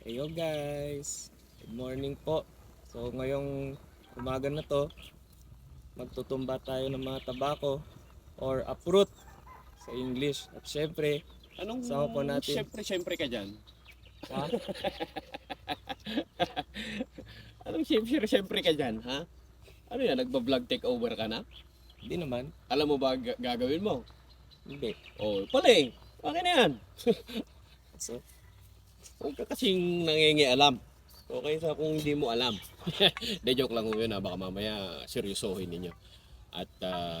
Heyo guys, good morning po. So ngayong umaga na to, magtutumba tayo ng mga tabako or uproot sa English. At syempre, Anong sama po natin. siyempre ka dyan? Ha? Anong siyempre ka dyan, ha? Ano yan, nagba-vlog takeover ka na? Hindi naman. Alam mo ba gagawin mo? Hindi. Oh, pala okay na yan. So, Huwag ka kasing nangingialam. Okay sa kung hindi mo alam. De joke lang ho yun, ha? Baka mamaya seryosohin ninyo. At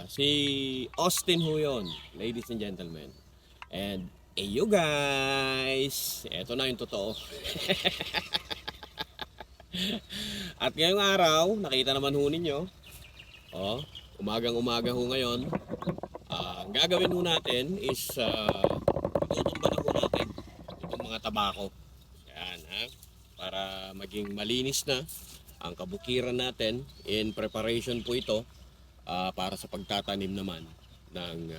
si Austin ho yun, ladies and gentlemen. And you guys, eto na yung totoo. At ngayong araw, nakita naman ho ninyo, umagang-umaga ho ngayon, ang gagawin ho natin is itutumba na ho natin itong mga tabako. Yan, ha? Para maging malinis na ang kabukiran natin. In preparation po ito para sa pagtatanim naman ng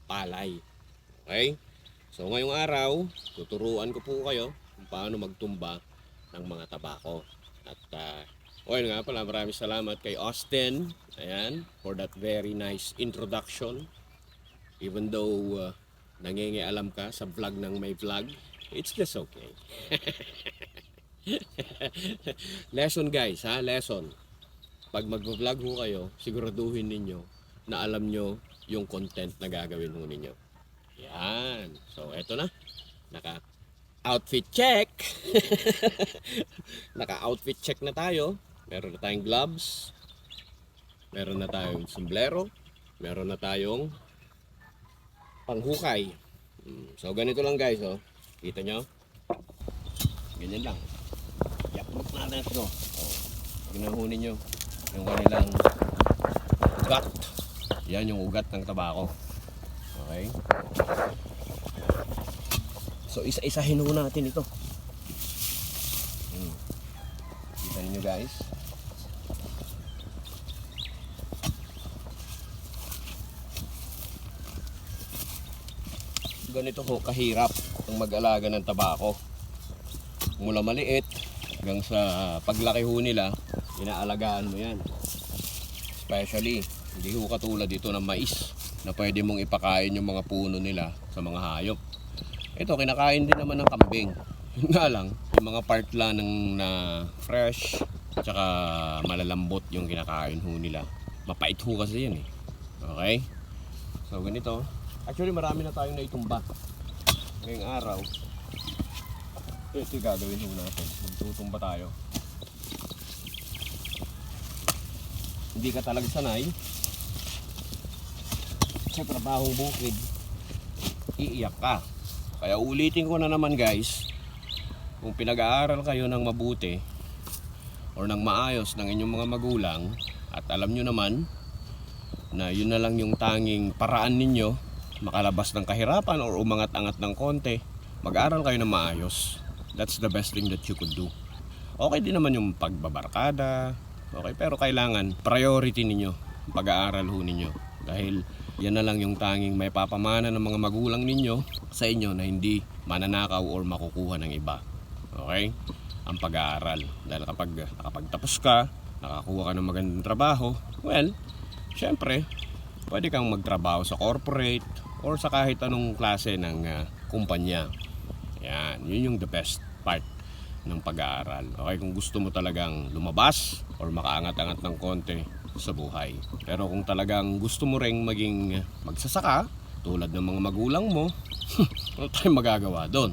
palay. Okay? So ngayong araw, tuturuan ko po kayo kung paano magtumba ng mga tabako. At nga pala, maraming salamat kay Austin, ayan, for that very nice introduction. Even though nangingialam ka sa vlog ng may vlog, it's just okay. Lesson guys, ha? Lesson. Pag mag-vlog ho kayo, siguraduhin ninyo na alam nyo yung content na gagawin ho ninyo. Yan. So, eto na. Naka-outfit check. Naka-outfit check na tayo. Meron na tayong gloves. Meron na tayong sombrero. Meron na tayong panghukay. So, ganito lang guys, oh. Kita nyo? Ganyan lang. Yakot natin ito. Ginahunin nyo yung kanilang ugat. Yan yung ugat ng tabako. Okay? So isa-isahin ho natin ito. Kita niyo guys. Ganito ho kahirap ang mag-alaga ng tabako. Mula maliit hanggang sa paglaki ho nila, inaalagaan mo yan. Especially, hindi ho katulad dito ng mais na pwede mong ipakain yung mga puno nila sa mga hayop. Ito, kinakain din naman ng kambing. Yun nga lang, yung mga part lang ng na fresh, tsaka malalambot yung kinakain ho nila. Mapait ho kasi yan eh. Okay? So, ganito. Actually, marami na tayong naitumba. Ngayong araw, ito yung gagawin ho natin. Magtutumba tayo. Hindi ka talaga sanay sa trabahong bukid, iiyak ka. Kaya ulitin ko na naman guys, kung pinag-aaral kayo ng mabuti or ng maayos ng inyong mga magulang, at alam nyo naman na yun na lang yung tanging paraan ninyo makalabas ng kahirapan or umangat-angat ng konti, mag-aral kayo ng maayos. That's the best thing that you could do. Okay din naman yung pagbabarkada, okay, pero kailangan priority ninyo pag-aaral ho ninyo, dahil yan na lang yung tanging may papamana ng mga magulang ninyo sa inyo na hindi mananakaw or makukuha ng iba. Okay? Ang pag-aaral. Dahil kapag nakapagtapos ka, nakakuha ka ng magandang trabaho, well, syempre, pwede kang magtrabaho sa corporate or sa kahit anong klase ng kumpanya. Yan, yun yung the best part ng pag-aaral. Okay, kung gusto mo talagang lumabas or makaangat-angat ng konti sa buhay. Pero kung talagang gusto mo ring maging magsasaka tulad ng mga magulang mo, ano tayong magagawa doon?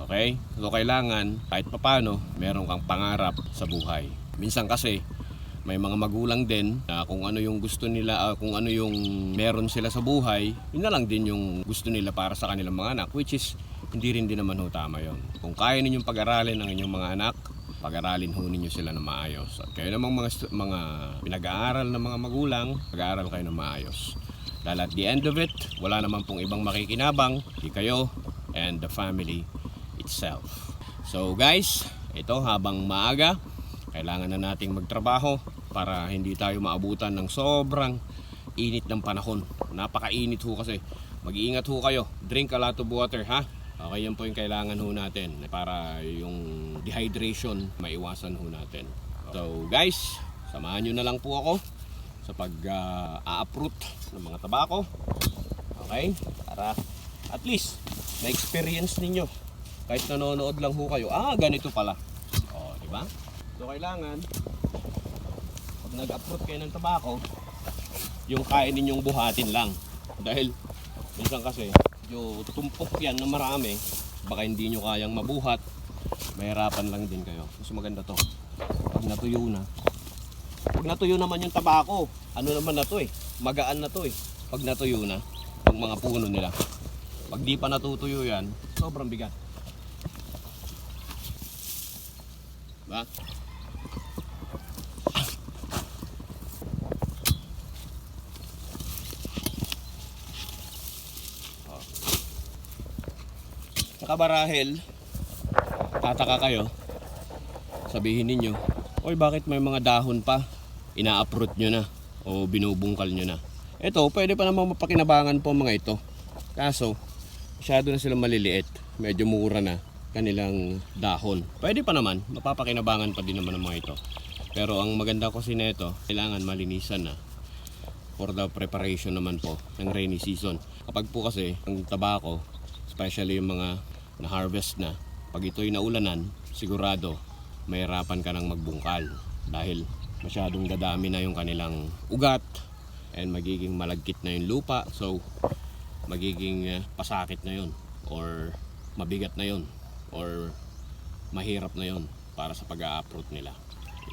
Okay? So kailangan kahit papano meron kang pangarap sa buhay. Minsan kasi may mga magulang din na kung ano yung gusto nila, kung ano yung meron sila sa buhay, yun na lang din yung gusto nila para sa kanilang mga anak, which is hindi rin naman ho tama yun. Kung kaya ninyong pag-aralin ang inyong mga anak, pag-aralin ho ninyo sila ng maayos. At kayo namang mga pinag-aaral ng mga magulang, pag-aaral kayo ng maayos. Dahil at the end of it, wala naman pong ibang makikinabang, di kayo and the family itself. So guys, ito habang maaga, kailangan na nating magtrabaho para hindi tayo maabutan ng sobrang init ng panahon. Napakainit ho kasi. Mag-iingat ho kayo. Drink a lot of water, ha? Okay, yan po yung kailangan ho natin para yung dehydration maiwasan ho natin. So guys, samahan nyo na lang po ako sa pag-a-uproot ng mga tabako. Okay? Para at least na-experience ninyo. Kahit nanonood lang ho kayo, ganito pala. O, di ba? So kailangan, pag nag-uproot kayo ng tabako, yung kain ninyong buhatin lang. Dahil minsan kasi, yung tumpok yan na marami, baka hindi nyo kayang mabuhat, mahirapan lang din kayo. Mas maganda to, pag natuyo na. Pag natuyo naman yung tabako, ano naman na to magaan na to pag natuyo na, yung mga puno nila. Pag di pa natutuyo yan, sobrang bigat. Ba? Saka barahel, tataka kayo, sabihin ninyo, oy, bakit may mga dahon pa? Ina-uproot nyo na o binubungkal nyo na. Ito, pwede pa namang mapakinabangan po mga ito. Kaso, masyado na silang maliliit. Medyo mura na kanilang dahon. Pwede pa naman, mapapakinabangan pa din naman ng mga ito. Pero ang maganda kasi nito, kailangan malinisan na for the preparation naman po ng rainy season. Kapag po kasi ang tabako, especially yung mga na-harvest na, pag ito'y naulanan, sigurado mahirapan ka ng magbungkal dahil masyadong dadami na yung kanilang ugat and magiging malagkit na yung lupa, so magiging pasakit na yun or mabigat na yun or mahirap na yun para sa pag-a-uproot nila.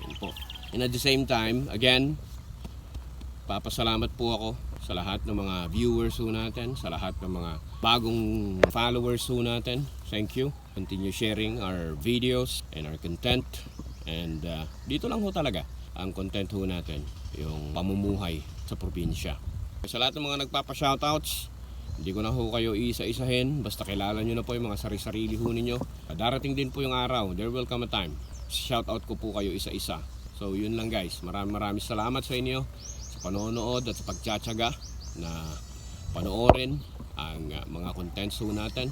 Yun po. And at the same time, again, papasalamat po ako sa lahat ng mga viewers ho natin, sa lahat ng mga bagong followers ho natin. Thank you. Continue sharing our videos and our content. And dito lang ho talaga ang content ho natin, yung pamumuhay sa probinsya. Sa lahat ng mga nagpapa-shoutouts, hindi ko na ho kayo isa-isahin, basta kilala nyo na po yung mga sari-sarili ho ninyo. Darating din po yung araw, there will come a time, shoutout ko po kayo isa-isa. So yun lang guys, maraming salamat sa inyo sa panonood at sa pagtsatsaga na panoorin ang mga contents ho natin.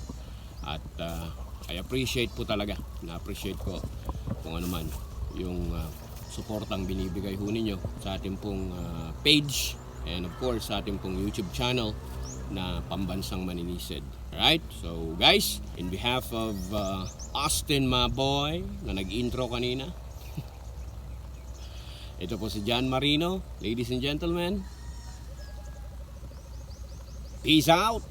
At I appreciate po talaga, na-appreciate ko kung ano man yung suportang binibigay ho ninyo sa ating pong page and of course sa ating pong YouTube channel na Pambansang Maninisid. Alright, so guys, in behalf of Austin, my boy, na nag-intro kanina, ito po si John Marino. Ladies and gentlemen, peace out!